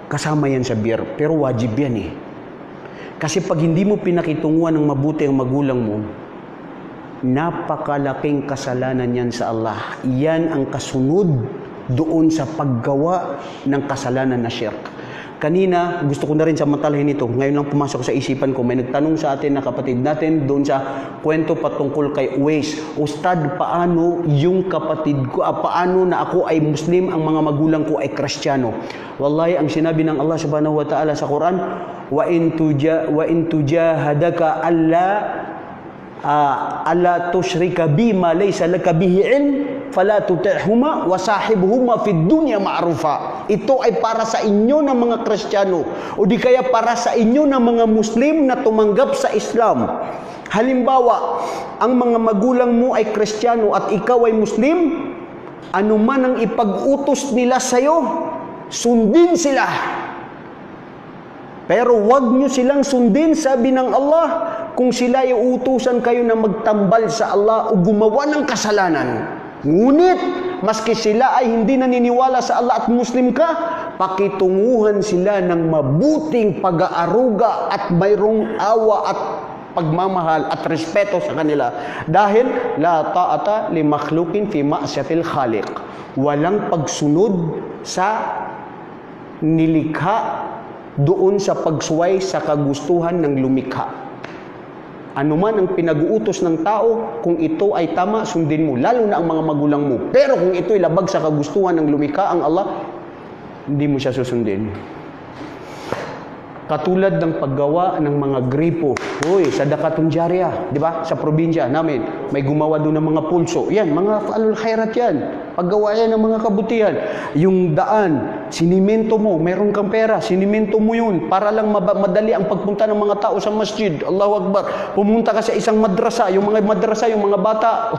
kasama yan sa bir. Pero wajib yan eh. Kasi pag hindi mo pinakitunguhan ng mabuti ang magulang mo, napakalaking kasalanan yan sa Allah. Yan ang kasunod doon sa paggawa ng kasalanan na shirk. Kanina, gusto ko na rin samantalahin ito. Ngayon lang pumasok sa isipan ko, may nagtanong sa atin na kapatid natin doon sa kwento patungkol kay Uwais. Ustad, paano yung kapatid ko, paano na ako ay Muslim, ang mga magulang ko ay Kristiyano? Wallahi, ang sinabi ng Allah subhanahu wa ta'ala sa Quran, wa in tujahadaka alla tushrika bima laysa laka bihi ilm fala tuti'huma wa sahibhuma fid dunya ma'rufa. Ito ay para sa inyo ng mga Kristiyano o di kaya para sa inyo ng mga Muslim na tumanggap sa Islam. Halimbawa, ang mga magulang mo ay Kristiyano at ikaw ay Muslim, anuman ang ipag-utos nila sa iyo, sundin sila. Pero wag nyo silang sundin, sabi ng Allah, kung sila ay utusan kayo na magtambal sa Allah o gumawa ng kasalanan. Ngunit, maski sila ay hindi naniniwala sa Allah at Muslim ka, pakitunguhan sila ng mabuting pag-aaruga at mayroong awa at pagmamahal at respeto sa kanila. Dahil, la ta'ata li makhluqin fi ma'syatil khaliq. Walang pagsunod sa nilikha doon sa pagsuway sa kagustuhan ng lumikha. Ano man ang pinag-uutos ng tao, kung ito ay tama, sundin mo, lalo na ang mga magulang mo. Pero kung ito ay labag sa kagustuhan ng lumikha ang Allah, hindi mo siya susundin. Katulad ng paggawa ng mga gripo. Uy, sa Dakatun Jariyah, di ba? Sa probinsya namin, may gumawa doon ng mga pulso. Yan, mga fa'alul khairat yan. Paggawa yan ng mga kabutihan. Yung daan, sinimento mo, meron kang pera, sinimento mo yun para lang madali ang pagpunta ng mga tao sa masjid. Allahu Akbar. Pumunta ka sa isang madrasa, yung mga bata.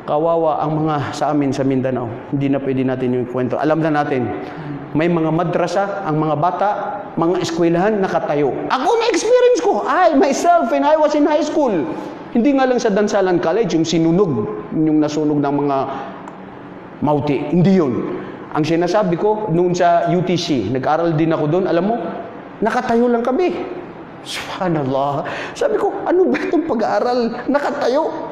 Kawawa ang mga sa amin sa Mindanao. Hindi na pwede natin yung kwento. Alam na natin, may mga madrasa, ang mga bata, mga eskwelahan nakatayo. Ako na-experience ko. Myself, when I was in high school. Hindi nga lang sa Dansalan College, yung sinunog, yung nasunog ng mga mauti. Hindi yun. Ang sinasabi ko, noon sa UTC, nag-aral din ako doon, alam mo, nakatayo lang kami. Subhanallah. Sabi ko, ano ba itong pag-aaral? Nakatayo.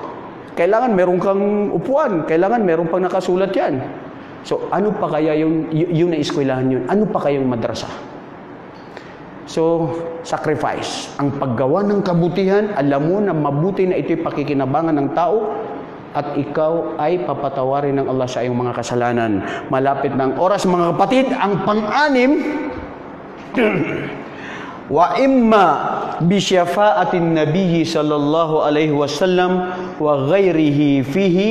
Kailangan meron kang upuan. Kailangan meron pang nakasulat yan. So, ano pa kaya yung na eskwelahan yun? Ano pa kayang madrasa? So, sacrifice. Ang paggawa ng kabutihan, alam mo na mabuti na ito'y pakikinabangan ng tao at ikaw ay papatawarin ng Allah sa iyong mga kasalanan. Malapit ng oras, mga kapatid, ang pang-anim, wa imma bi syafa'atin nabiyyi sallallahu alaihi wasallam wa ghairihi fihi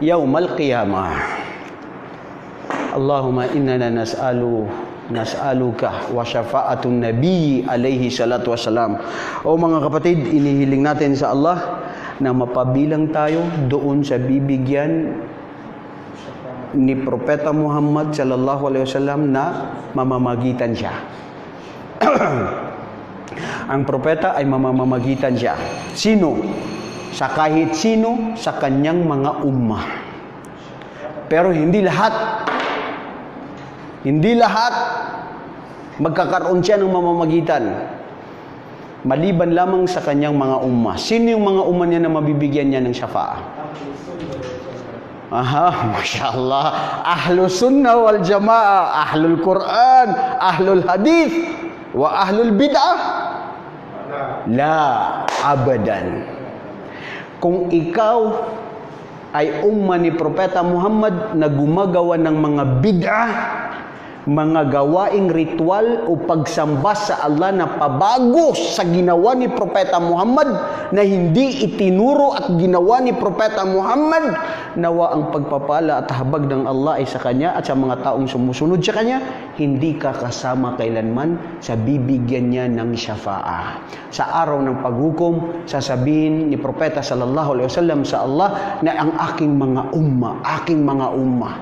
yaumal qiyamah. Allahumma innana nas'aluka wa syafa'atun nabiyyi alaihi salatu wassalam. O mga kapatid, inihiling natin sa Allah na mapabilang tayo doon sa bibigyan ni Propeta Muhammad sallallahu alaihi wasallam na mamamagitan siya. Ang propeta ay mamamagitan siya. Sino? Sa kahit sino sa kanyang mga ummah. Pero hindi lahat. Hindi lahat magkakaroon siya ng mamamagitan. maliban lamang sa kanyang mga umma. Sino yung mga umma niya na mabibigyan niya ng syafa'ah? Aha, Masya Allah. Ahlus sunnah wal jamaah, ahlul Quran, ahlul hadith, wa ahlul bid'ah. La abadan. Kung ikaw ay umma ni Propeta Muhammad na gumagawa ng mga bid'ah, mga gawaing ritual o pagsamba sa Allah na pabago sa ginawa ni Propeta Muhammad, na hindi itinuro at ginawa ni Propeta Muhammad, nawa ang pagpapala at habag ng Allah ay sa kanya at sa mga taong sumusunod sa kanya, hindi ka kasama kailanman sa bibigyan niya ng syafa'ah. Sa araw ng paghukom, sasabihin ni Propeta sallallahu alaihi wasallam sa Allah na ang aking mga umma,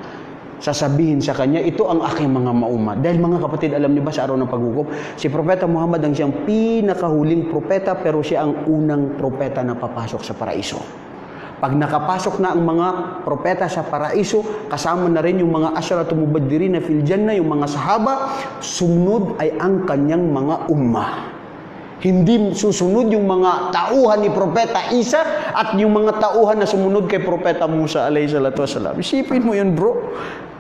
sasabihin sa kanya, ito ang aking mga mauma. Dahil mga kapatid, alam niyo ba sa araw ng paghukom, si Propeta Muhammad ang siyang pinakahuling propeta, pero siya ang unang propeta na papasok sa paraiso. Pag nakapasok na ang mga propeta sa paraiso, kasama na rin yung mga asyratu mubaddirin na fil jannah, yung mga sahaba, sumunod ay ang kanyang mga umma. Hindi susunod yung mga tauhan ni Propeta Isa at yung mga tauhan na sumunod kay Propeta Musa alayhi salatu wasalam. Isipin mo yun, bro.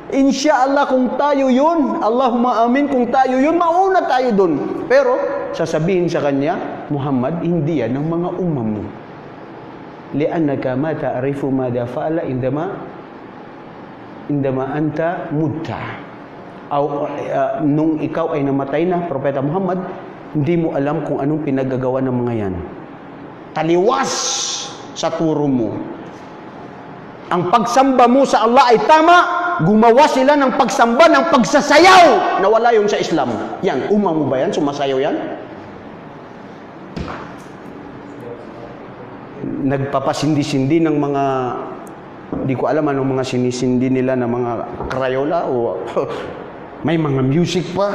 Insyaallah kung tayo yun, Allahumma amin, kung tayo yun, mauna tayo dun. Pero sasabihin sa kanya, Muhammad, hindi yan ng mga umma mo. Li'annaka ma ta'rifu ma dafa'ala indama anta mutta. Nung ikaw ay namatay na, Propeta Muhammad, hindi mo alam kung anong pinagagawa ng mga yan. Taliwas sa turo mo. Ang pagsamba mo sa Allah ay tama, gumawa sila ng pagsamba ng pagsasayaw na wala yun sa Islam. Yan, umma mo ba yan? Sumasayaw yan? Nagpapasindi-sindi ng mga, di ko alam anong mga sinisindi nila ng mga krayola o may mga music pa.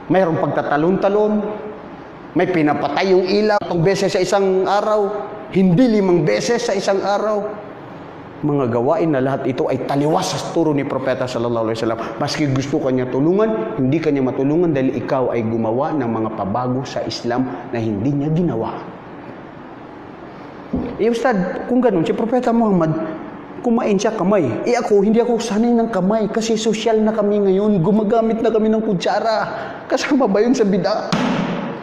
Mayroong pagtatalon-talon, may pinapatay yung ilaw 3 beses sa isang araw, hindi 5 beses sa isang araw. Mga gawain na lahat ito ay taliwas sa turo ni Propeta sallallahu alaihi wasallam. Maski gusto kanya tulungan, hindi kanya matulungan dahil ikaw ay gumawa ng mga pabago sa Islam na hindi niya ginawa. Ustad, kung ganun, si Propeta Muhammad, kumain siya kamay. Ako, hindi ako sanay ng kamay kasi social na kami ngayon. Gumagamit na kami ng kutsara. Kasama ba yun sa bid'ah?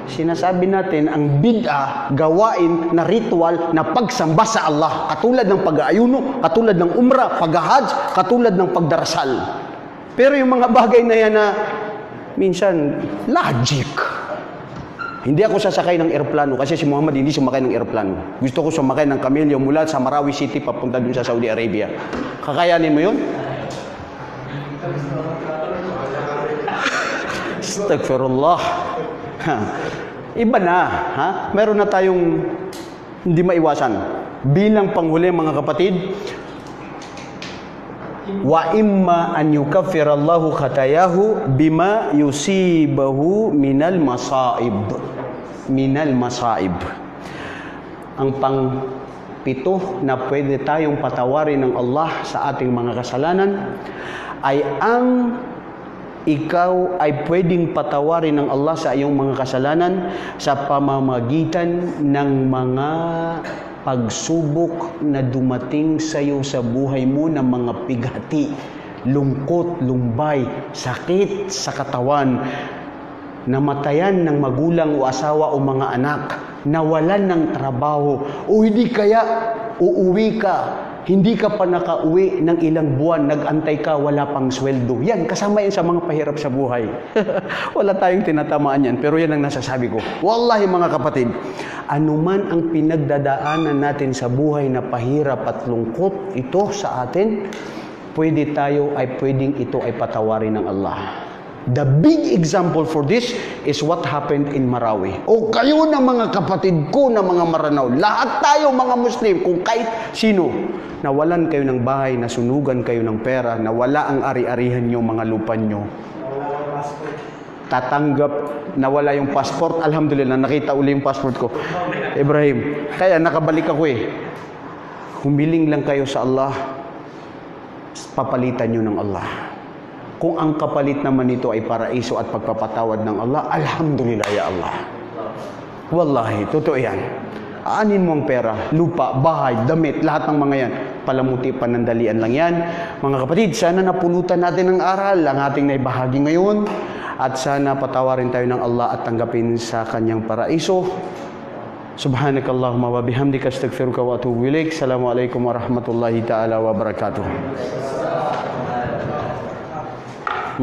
Sinasabi natin, ang bid'ah, gawain na ritual na pagsamba sa Allah. Katulad ng pag-aayuno, katulad ng umrah, pag-hajj, katulad ng pagdarasal. Pero yung mga bagay na yan na minsan, logic. Hindi ako sasakay ng eroplano kasi si Muhammad hindi sumakay ng eroplano. Gusto ko sumakay ng kamelyo mula sa Marawi City papunta dun sa Saudi Arabia. Kakayanin mo yun? Astaghfirullah. Iba na. Ha? Meron na tayong hindi maiwasan. Bilang panghuli mga kapatid, wa imma an yukaffirallahu khatayahu bima yusibahu minal masaib. Ang pang-7 na pwede tayong patawarin ng Allah sa ating mga kasalanan ay ang ikaw ay pwedeng patawarin ng Allah sa iyong mga kasalanan sa pamamagitan ng mga pagsubok na dumating sa iyo sa buhay mo ng mga pighati, lungkot, lumbay, sakit sa katawan, namatayan ng magulang o asawa o mga anak, nawalan ng trabaho, o hindi kaya uuwi ka, hindi ka pa nakauwi ng ilang buwan, nag-antay ka, wala pang sweldo. Yan, kasama yan sa mga pahirap sa buhay. Wala tayong tinatamaan yan, pero yan ang nasasabi ko. Wallahi mga kapatid, anuman ang pinagdadaanan natin sa buhay na pahirap at lungkot, ito sa atin, pwedeng ito ay patawarin ng Allah. The big example for this is what happened in Marawi. O kayo na mga kapatid ko na mga Maranao, lahat tayo mga Muslim, kung kahit sino, nawalan kayo ng bahay, nasunugan kayo ng pera, nawala ang ari-arihan nyo, mga lupa nyo. Tatanggap, nawala yung passport, alhamdulillah, nakita uli yung passport ko. Ibrahim, kaya nakabalik ako eh. Humiling lang kayo sa Allah, papalitan nyo ng Allah. Kung ang kapalit naman nito ay paraiso at pagpapatawad ng Allah, alhamdulillah ya Allah. Wallahi, totoo yan. Aanin mo ang pera, lupa, bahay, damit, lahat ng mga yan. Palamuti, panandalian lang yan. Mga kapatid, sana napulutan natin ng aral ang ating naibahagi ngayon. At sana patawarin tayo ng Allah at tanggapin sa kanyang paraiso. Subhanakallahumma wa bihamdika astaghfiruka wa atubu ilaik. Assalamualaikum warahmatullahi ta'ala wabarakatuh.